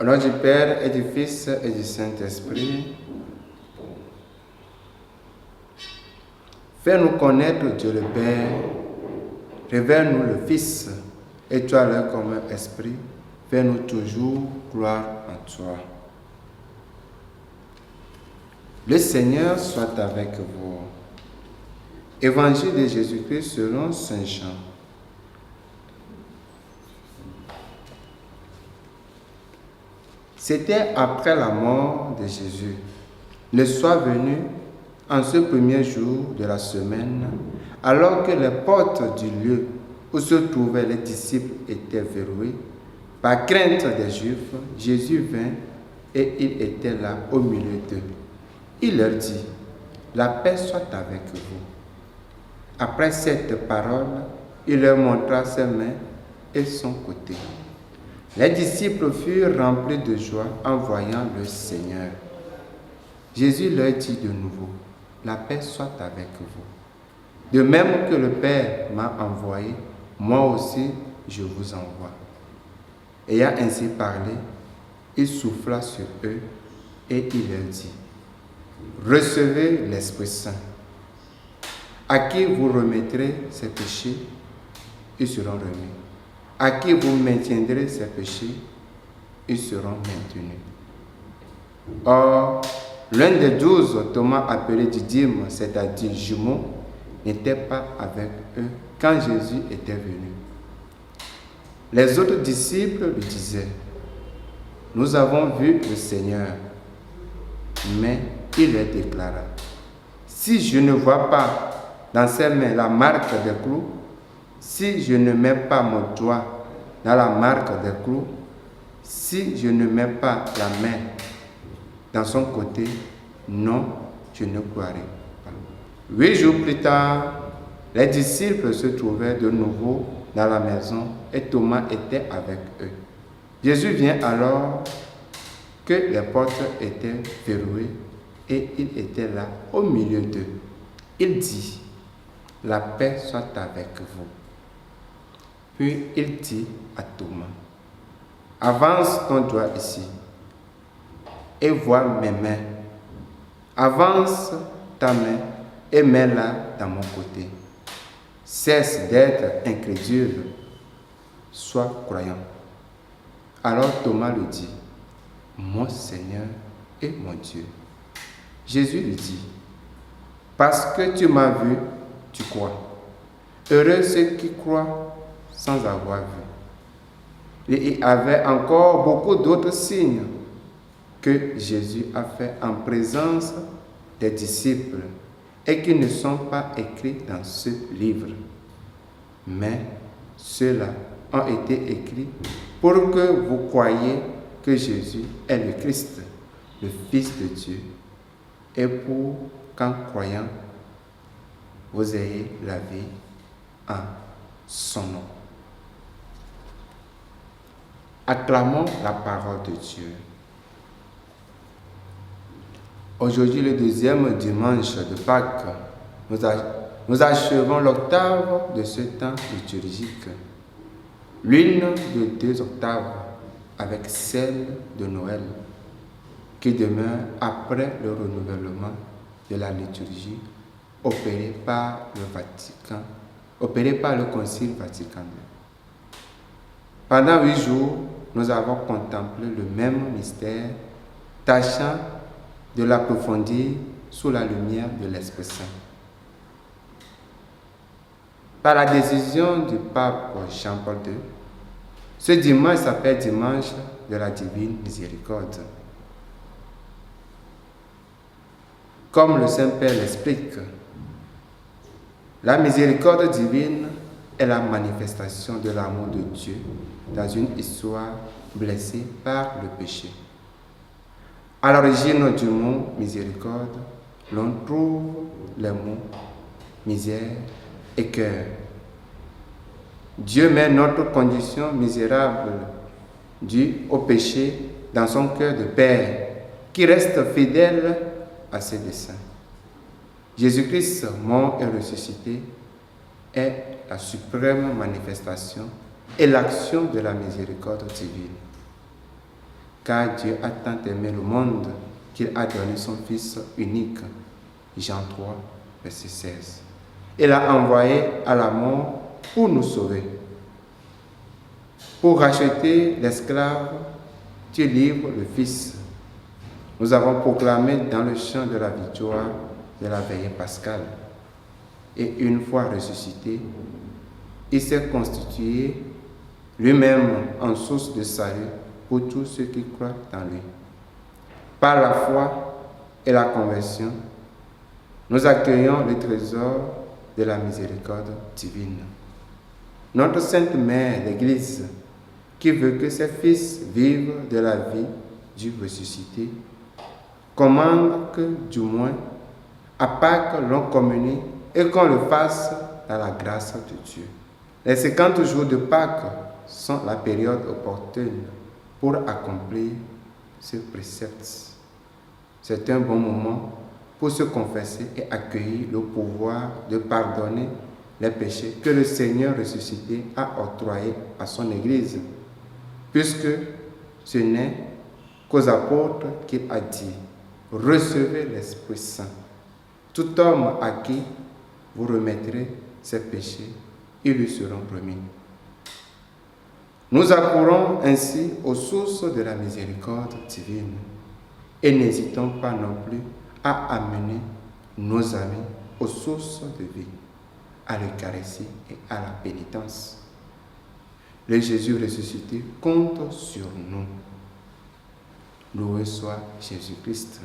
Au nom du Père et du Fils et du Saint-Esprit, fais-nous connaître Dieu le Père, révèle-nous le Fils, et toi le commun Esprit, fais-nous toujours gloire en toi. Le Seigneur soit avec vous. Évangile de Jésus-Christ selon Saint Jean. C'était après la mort de Jésus, le soir venu, en ce premier jour de la semaine, alors que les portes du lieu où se trouvaient les disciples étaient verrouillées, par crainte des Juifs, Jésus vint et il était là au milieu d'eux. Il leur dit, « La paix soit avec vous. » Après cette parole, il leur montra ses mains et son côté. Les disciples furent remplis de joie en voyant le Seigneur. Jésus leur dit de nouveau, « La paix soit avec vous. De même que le Père m'a envoyé, moi aussi je vous envoie. » Ayant ainsi parlé, il souffla sur eux et il leur dit, « Recevez l'Esprit Saint. À qui vous remettrez ses péchés, ils seront remis. À qui vous maintiendrez ses péchés, ils seront maintenus. » Or, l'un des 12, Thomas appelé Didyme, c'est-à-dire jumeau, n'était pas avec eux quand Jésus était venu. Les autres disciples lui disaient, « Nous avons vu le Seigneur. » Mais il leur déclara, « Si je ne vois pas dans ses mains la marque des clous, si je ne mets pas mon doigt dans la marque des clous, si je ne mets pas la main dans son côté, non, je ne croirai pas. » 8 jours plus tard, les disciples se trouvaient de nouveau dans la maison et Thomas était avec eux. Jésus vient alors que les portes étaient verrouillées et il était là au milieu d'eux. Il dit, « La paix soit avec vous. » Puis il dit à Thomas, « Avance ton doigt ici et vois mes mains. Avance ta main et mets-la dans mon côté. Cesse d'être incrédule, sois croyant. » Alors Thomas lui dit, « Mon Seigneur et mon Dieu. » Jésus lui dit, « Parce que tu m'as vu, tu crois. Heureux ceux qui croient sans avoir vu. » Et il y avait encore beaucoup d'autres signes que Jésus a fait en présence des disciples et qui ne sont pas écrits dans ce livre. Mais ceux-là ont été écrits pour que vous croyiez que Jésus est le Christ, le Fils de Dieu, et pour qu'en croyant, vous ayez la vie en son nom. Acclamons la parole de Dieu. Aujourd'hui, le deuxième dimanche de Pâques, nous achevons l'octave de ce temps liturgique. L'une de 2 octaves avec celle de Noël, qui demeure après le renouvellement de la liturgie opéré par le Concile Vatican II. Pendant 8 jours, nous avons contemplé le même mystère, tâchant de l'approfondir sous la lumière de l'Esprit Saint. Par la décision du pape Jean-Paul II, ce dimanche s'appelle dimanche de la divine miséricorde. Comme le Saint-Père l'explique, la miséricorde divine est la manifestation de l'amour de Dieu dans une histoire blessée par le péché. À l'origine du mot miséricorde, l'on trouve les mots misère et cœur. Dieu met notre condition misérable due au péché dans son cœur de Père, qui reste fidèle à ses desseins. Jésus-Christ, mort et ressuscité, est la suprême manifestation et l'action de la miséricorde divine. car Dieu a tant aimé le monde qu'il a donné son Fils unique. Jean 3, verset 16. Il l'a envoyé à la mort pour nous sauver. Pour racheter l'esclave, Dieu livre le Fils. Nous avons proclamé dans le chant de la victoire de la veillée pascale. Et une fois ressuscité, il s'est constitué lui-même en source de salut pour tous ceux qui croient en lui. Par la foi et la conversion, nous accueillons le trésor de la miséricorde divine. Notre Sainte Mère, l'Église, qui veut que ses fils vivent de la vie du ressuscité, commande que, du moins, à Pâques, l'on communie et qu'on le fasse dans la grâce de Dieu. Les 50 jours de Pâques sont la période opportune pour accomplir ce précepte. C'est un bon moment pour se confesser et accueillir le pouvoir de pardonner les péchés que le Seigneur ressuscité a octroyés à son Église, puisque ce n'est qu'aux apôtres qu'il a dit « Recevez l'Esprit Saint. Tout homme à qui vous remettrez ses péchés, ils lui seront remis. » Nous accourons ainsi aux sources de la miséricorde divine et n'hésitons pas non plus à amener nos amis aux sources de vie, à l'Eucharistie et à la pénitence. Le Jésus ressuscité compte sur nous. Loué soit Jésus-Christ.